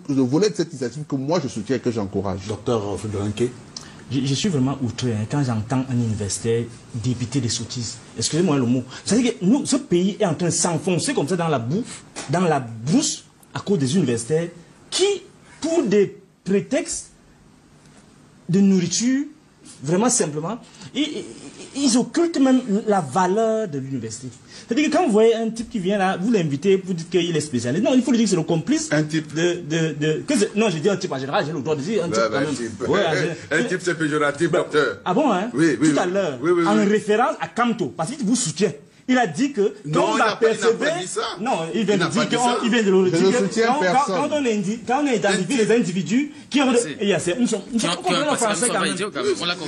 le volet de cette initiative que moi je soutiens et que j'encourage. Docteur Frédéric. Je suis vraiment outré quand j'entends un universitaire débiter des sottises. Excusez-moi le mot. C'est-à-dire que nous, ce pays est en train de s'enfoncer comme ça dans la boue, dans la brousse, à cause des universitaires qui, pour des prétextes de nourriture, vraiment simplement, ils occultent même la valeur de l'université. C'est-à-dire que quand vous voyez un type qui vient là, vous l'invitez, vous dites qu'il est spécialiste. Non, il faut lui dire que c'est le complice. Un type. Non, je dis un type en général, j'ai le droit de dire un type quand même. Ouais, un type c'est péjoratif, docteur. Ah bon, hein? Oui, Tout à l'heure, en référence à Camto, parce qu'il vous soutient. Il a dit que non, on va percevoir. Non, il vient de dire qu'il vient de le dire que quand on identifie les individus qui ont. Nous sommes en français quand même.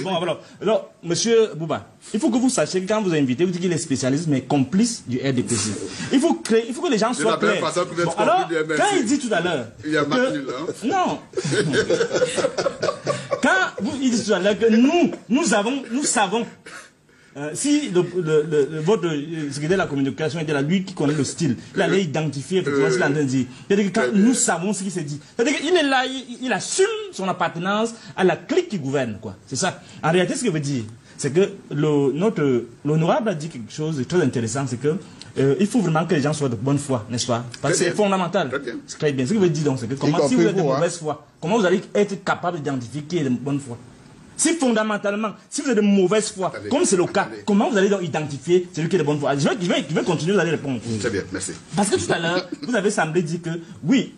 Bon, alors, monsieur Bouba, il faut que vous sachiez que quand vous invitez, vous dites qu'il est spécialiste, mais complice du RDPC. Il faut que les gens soient clairs. Bon, alors, quand il dit tout à l'heure. Il y a que, non. Quand il dit tout à l'heure que nous savons. Si votre secrétaire de la communication était là, lui qui connaît le style, il allait identifier effectivement ce qu'il est en train de dire. C'est-à-dire que quand nous savons ce qui s'est dit, c'est-à-dire qu'il est là, il assume son appartenance à la clique qui gouverne, quoi. C'est ça. En réalité, ce que veut dire, c'est que l'honorable a dit quelque chose de très intéressant, c'est que il faut vraiment que les gens soient de bonne foi, n'est-ce pas? Parce que c'est fondamental. C'est très bien. Ce que veut dire donc, c'est que si vous êtes de mauvaise foi, comment vous allez être capable d'identifier qui est de bonne foi? Si fondamentalement, si vous êtes de mauvaise foi, comme c'est le cas, comment vous allez donc identifier celui qui est de bonne foi? Je vais continuer, vous allez répondre. Très bien, merci. Parce que tout à l'heure, vous avez semblé dire que, oui,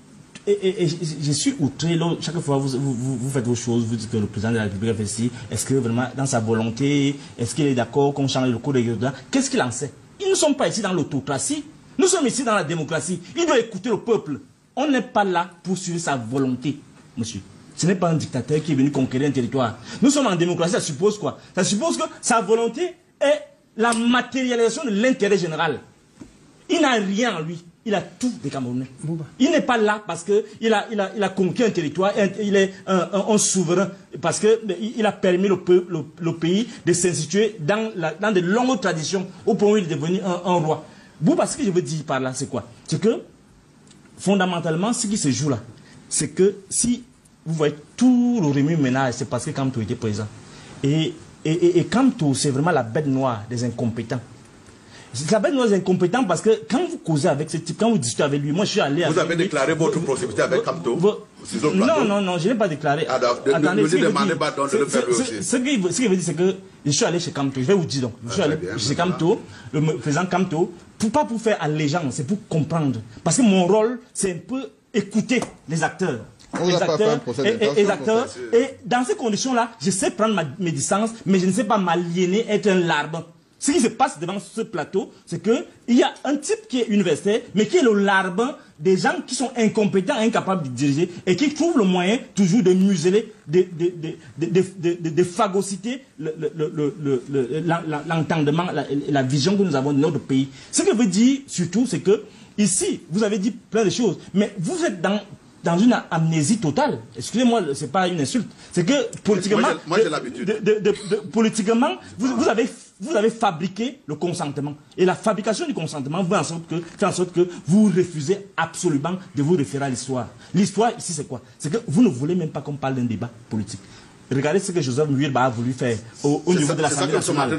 et je suis outré, chaque fois vous faites vos choses, vous dites que le président de la République a fait ci, est-ce que vraiment, dans sa volonté, est-ce qu'il est d'accord qu'on change le cours des résultats? Qu'est-ce qu'il en sait? Ils ne sont pas ici dans l'autocratie, nous sommes ici dans la démocratie. Il doit écouter le peuple. On n'est pas là pour suivre sa volonté, monsieur. Ce n'est pas un dictateur qui est venu conquérir un territoire. Nous sommes en démocratie, ça suppose quoi? Ça suppose que sa volonté est la matérialisation de l'intérêt général. Il n'a rien en lui. Il a tout des Camerounais. Il n'est pas là parce qu'il a conquis un territoire, il est un souverain, parce qu'il a permis le pays de s'instituer dans de longues traditions au point où il est devenu un roi. Bouba, ce que je veux dire par là, c'est quoi? C'est que, fondamentalement, ce qui se joue là, c'est que si vous voyez tout le remue-ménage, c'est parce que Camto était présent. Et Camto, c'est vraiment la bête noire des incompétents. C'est la bête noire des incompétents parce que quand vous causez avec ce type, quand vous discutez avec lui, moi je suis allé avec lui. Vous avez déclaré votre proximité avec Camto? Non, je n'ai pas déclaré. Attendez, ne demandez pas donc de le faire aussi. Ce qu'il veut dire, c'est que je suis allé chez Camto. Je vais vous dire donc. Je suis allé chez Camto, le président Camto, pas pour faire allégeance, c'est pour comprendre. Parce que mon rôle, c'est un peu écouter les acteurs. Et dans ces conditions-là, je sais prendre mes distances, mais je ne sais pas m'aliéner, être un larbe. Ce qui se passe devant ce plateau, c'est qu'il y a un type qui est universitaire, mais qui est le larbe des gens qui sont incompétents, incapables de diriger, et qui trouvent le moyen toujours de museler, de phagocyter l'entendement, la vision que nous avons de notre pays. Ce que veut dire surtout, c'est que ici, vous avez dit plein de choses, mais vous êtes dans une amnésie totale. Excusez-moi, c'est pas une insulte. C'est que politiquement, moi j'ai l'habitude. Politiquement, vous avez fabriqué le consentement. Et la fabrication du consentement fait en sorte que vous refusez absolument de vous référer à l'histoire. L'histoire ici, c'est quoi? C'est que vous ne voulez même pas qu'on parle d'un débat politique. Regardez ce que Joseph Muirba a voulu faire au niveau de l'Assemblée nationale.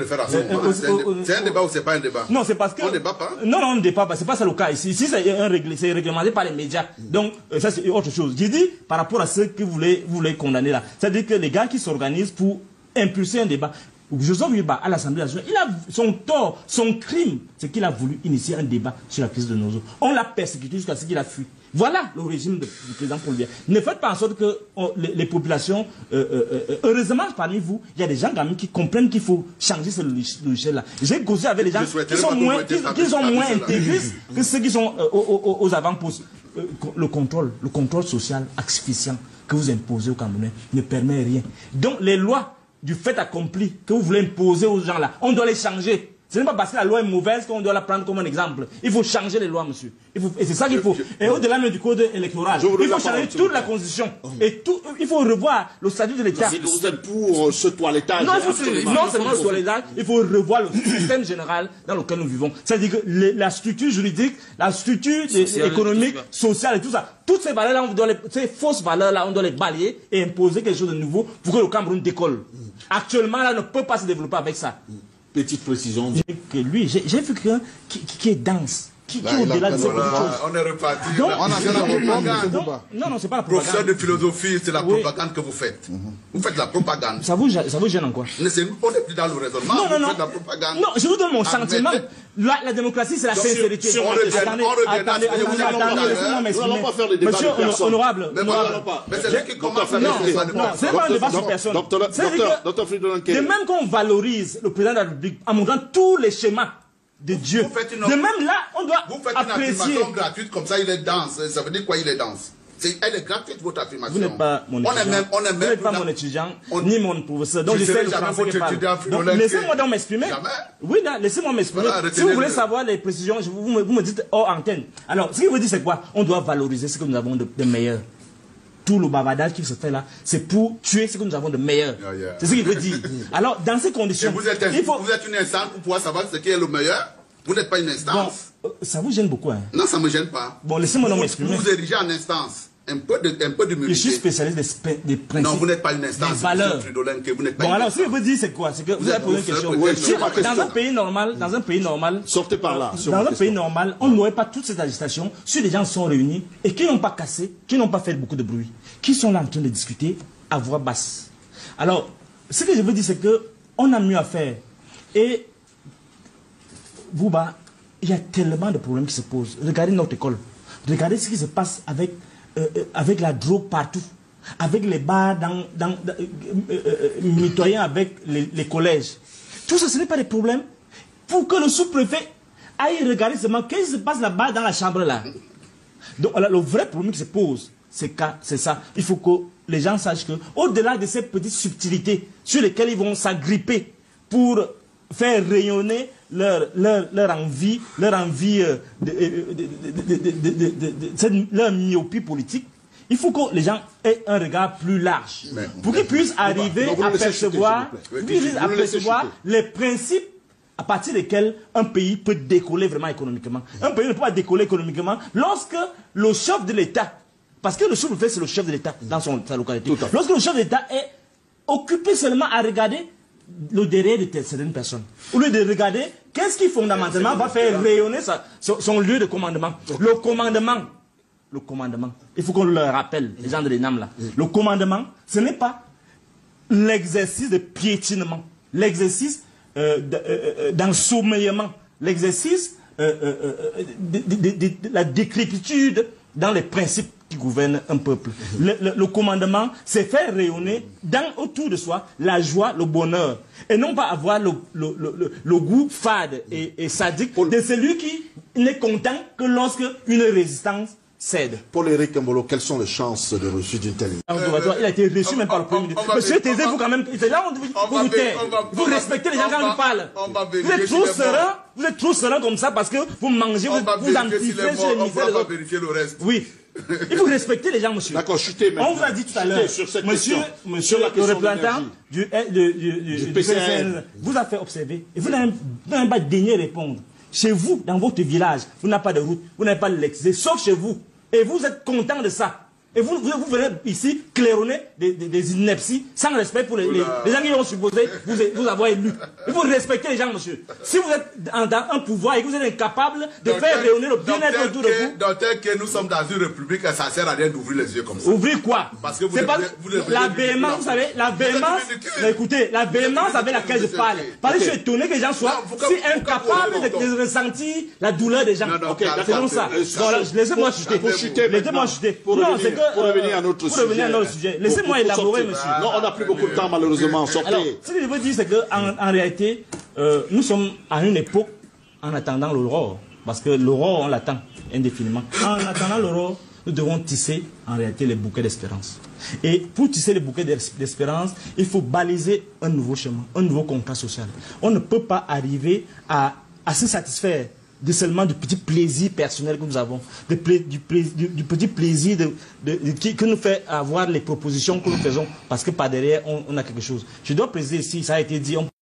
C'est un débat ou c'est pas un débat? Non, c'est parce que... On ne débat pas? Non, on ne débat pas. C'est pas ça le cas ici. Ici, c'est réglementé par les médias. Donc, ça, c'est autre chose. J'ai dit, par rapport à ceux que vous voulez condamner là, c'est-à-dire que les gars qui s'organisent pour impulser un débat, Joseph Muirba à l'Assemblée nationale, il a son tort, son crime, c'est qu'il a voulu initier un débat sur la crise de nos eaux. On l'a persécuté jusqu'à ce qu'il a fui. Voilà le régime du président Paul Biya. Ne faites pas en sorte que les populations, heureusement parmi vous, il y a des gens quand même qui comprennent qu'il faut changer ce logiciel-là. J'ai causé avec les gens qui sont moins intégristes que ceux qui sont aux avant-postes. Le contrôle social asphyxiant que vous imposez aux Camerounais ne permet rien. Donc les lois du fait accompli que vous voulez imposer aux gens là, on doit les changer. Ce n'est pas parce que la loi est mauvaise qu'on doit la prendre comme un exemple. Il faut changer les lois, monsieur. Et c'est ça qu'il faut. Et au-delà même du code électoral, il faut changer toute la constitution. Et tout, il faut revoir le statut de l'État. Vous êtes pour ce toilettage? Non, non seulement le toilettage, il faut revoir le système général dans lequel nous vivons. C'est-à-dire que la structure juridique, la structure économique, sociale et tout ça, toutes ces valeurs-là, ces fausses valeurs-là, on doit les balayer et imposer quelque chose de nouveau pour que le Cameroun décolle. Actuellement, là, on ne peut pas se développer avec ça. Petite précision. Que lui, j'ai vu quelqu'un qui est dense, qui est au-delà de ces choses. On est reparti. Donc, On a fait la propagande. non, c'est pas la Professeur propagande. de philosophie, c'est la propagande que vous faites. Vous faites la propagande. Ça vous gêne en quoi? On n'est plus dans le raisonnement. Non, Vous faites la propagande. Non, je vous donne mon sentiment. Admettez. La démocratie, c'est la sincérité. on revient, Laissez-moi m'exprimer. Nous n'allons pas faire le débat Monsieur de personne. honorable. Mais c'est lui qui commence à Non, faire c'est pas un débat sur personne. Docteur Fridolin De même qu'on valorise le président de la République en montrant tous les schémas de Dieu. De même là, on doit Vous faites une apprécier. affirmation gratuite comme ça, il est dense. Ça veut dire quoi, il est dense? Elle est gratuite, votre affirmation. Vous n'êtes pas mon étudiant. Vous n'êtes pas mon étudiant, ni mon professeur. Donc je sais le français que parle. Laissez-moi donc m'exprimer. Oui, laissez-moi m'exprimer. Si vous voulez savoir les précisions, vous me dites hors antenne. Alors, ce qu'il veut dire, c'est quoi? On doit valoriser ce que nous avons de meilleur. Tout le bavardage qui se fait là, c'est pour tuer ce que nous avons de meilleur. C'est ce qu'il veut dire. Alors, dans ces conditions, vous êtes une instance pour pouvoir savoir ce qui est le meilleur. Vous n'êtes pas une instance. Bon, ça vous gêne beaucoup, hein? Non, ça ne me gêne pas. Bon, laissez-moi donc m'exprimer. Vous vous érigez en instance. Un peu d'humilité. Je suis spécialiste des principes. Non, vous n'êtes pas une instance. Des valeurs. Vous n'êtes pas Bon, une alors, instance. ce que je veux dire, c'est quoi? C'est que vous avez posé une question. Dans un pays normal, sortez par là. Dans un pays normal, on n'aurait pas toute cette agitation si les gens sont réunis et qui n'ont pas cassé, qui n'ont pas fait beaucoup de bruit, qui sont là en train de discuter à voix basse. Alors, ce que je veux dire, c'est que on a mieux à faire. Et, Bouba, il y a tellement de problèmes qui se posent. Regardez notre école. Regardez ce qui se passe avec la drogue partout. Avec les bars mitoyens avec les collèges. Tout ça, ce n'est pas des problèmes. Pour que le sous-préfet aille regarder seulement qu'est-ce qui se passe là-bas dans la chambre là. Donc alors, le vrai problème qui se pose, c'est ça. Il faut que les gens sachent que, au-delà de ces petites subtilités sur lesquelles ils vont s'agripper pour faire rayonner leur envie, leur myopie politique, il faut que les gens aient un regard plus large. Pour qu'ils puissent arriver à percevoir les principes à partir desquels un pays peut décoller vraiment économiquement. Un pays ne peut pas décoller économiquement lorsque le chef de l'État, parce que le sous-préfet c'est le chef de l'État dans sa localité, lorsque le chef de l'État est occupé seulement à regarder le derrière de certaines personnes, au lieu de regarder qu'est-ce qui fondamentalement va faire rayonner son lieu de commandement. Le commandement, il faut qu'on le rappelle, les gens de l'ENAM là. Le commandement, ce n'est pas l'exercice de piétinement, l'exercice d'ensommeillement, l'exercice de la décrépitude dans les principes qui gouvernent un peuple. Le commandement, c'est faire rayonner autour de soi la joie, le bonheur, et non pas avoir le goût fade et sadique de celui qui n'est content que lorsque une résistance cède. Paul-Éric Mbolo, quelles sont les chances de reçu d'une telle il a été reçu même par le Premier ministre. Monsieur, taisez-vous quand même. Là, vous taisez. Vous respectez les gens quand ils parlent. Vous êtes trop serein. Vous êtes trop serein comme ça parce que vous mangez, vous empiffrez sur les misères des autres. Vérifier le reste. Oui. Il faut respecter les gens, monsieur. D'accord, chutez maintenant. On vous a dit tout à l'heure, monsieur le représentant du PCN vous a fait observer et vous n'avez pas daigné répondre. Chez vous, dans votre village, vous n'avez pas de route, vous n'avez pas l'électricité, sauf chez vous. Et vous êtes content de ça. Et vous venez ici claironner des inepties sans respect pour les gens qui ont supposé vous avoir élu. Il faut respecter les gens, monsieur. Si vous êtes dans un pouvoir et que vous êtes incapable de faire rayonner le bien-être autour de vous. Dans tel que nous sommes dans une république, ça sert à rien d'ouvrir les yeux comme ça. Ouvrir quoi? Parce que la véhémence, vous savez, la véhémence, écoutez, la véhémence avec laquelle je parle. Parce que je suis étonné que les gens soient si incapables de ressentir la douleur des gens. C'est comme ça. Laissez-moi chuter. Laissez-moi chuter. Non, c'est que. Pour revenir à notre sujet. Laissez-moi élaborer, monsieur. Non, on n'a plus beaucoup de temps, malheureusement. Sortez. Alors, ce que je veux dire, c'est qu'en réalité, nous sommes à une époque en attendant l'aurore. Parce que l'aurore, on l'attend indéfiniment. En attendant l'aurore, nous devons tisser en réalité les bouquets d'espérance. Et pour tisser les bouquets d'espérance, il faut baliser un nouveau chemin, un nouveau contrat social. On ne peut pas arriver à se satisfaire seulement du petit plaisir personnel que nous avons, du petit plaisir que nous fait avoir les propositions que nous faisons, parce que par derrière, on a quelque chose. Je dois préciser ici, ça a été dit,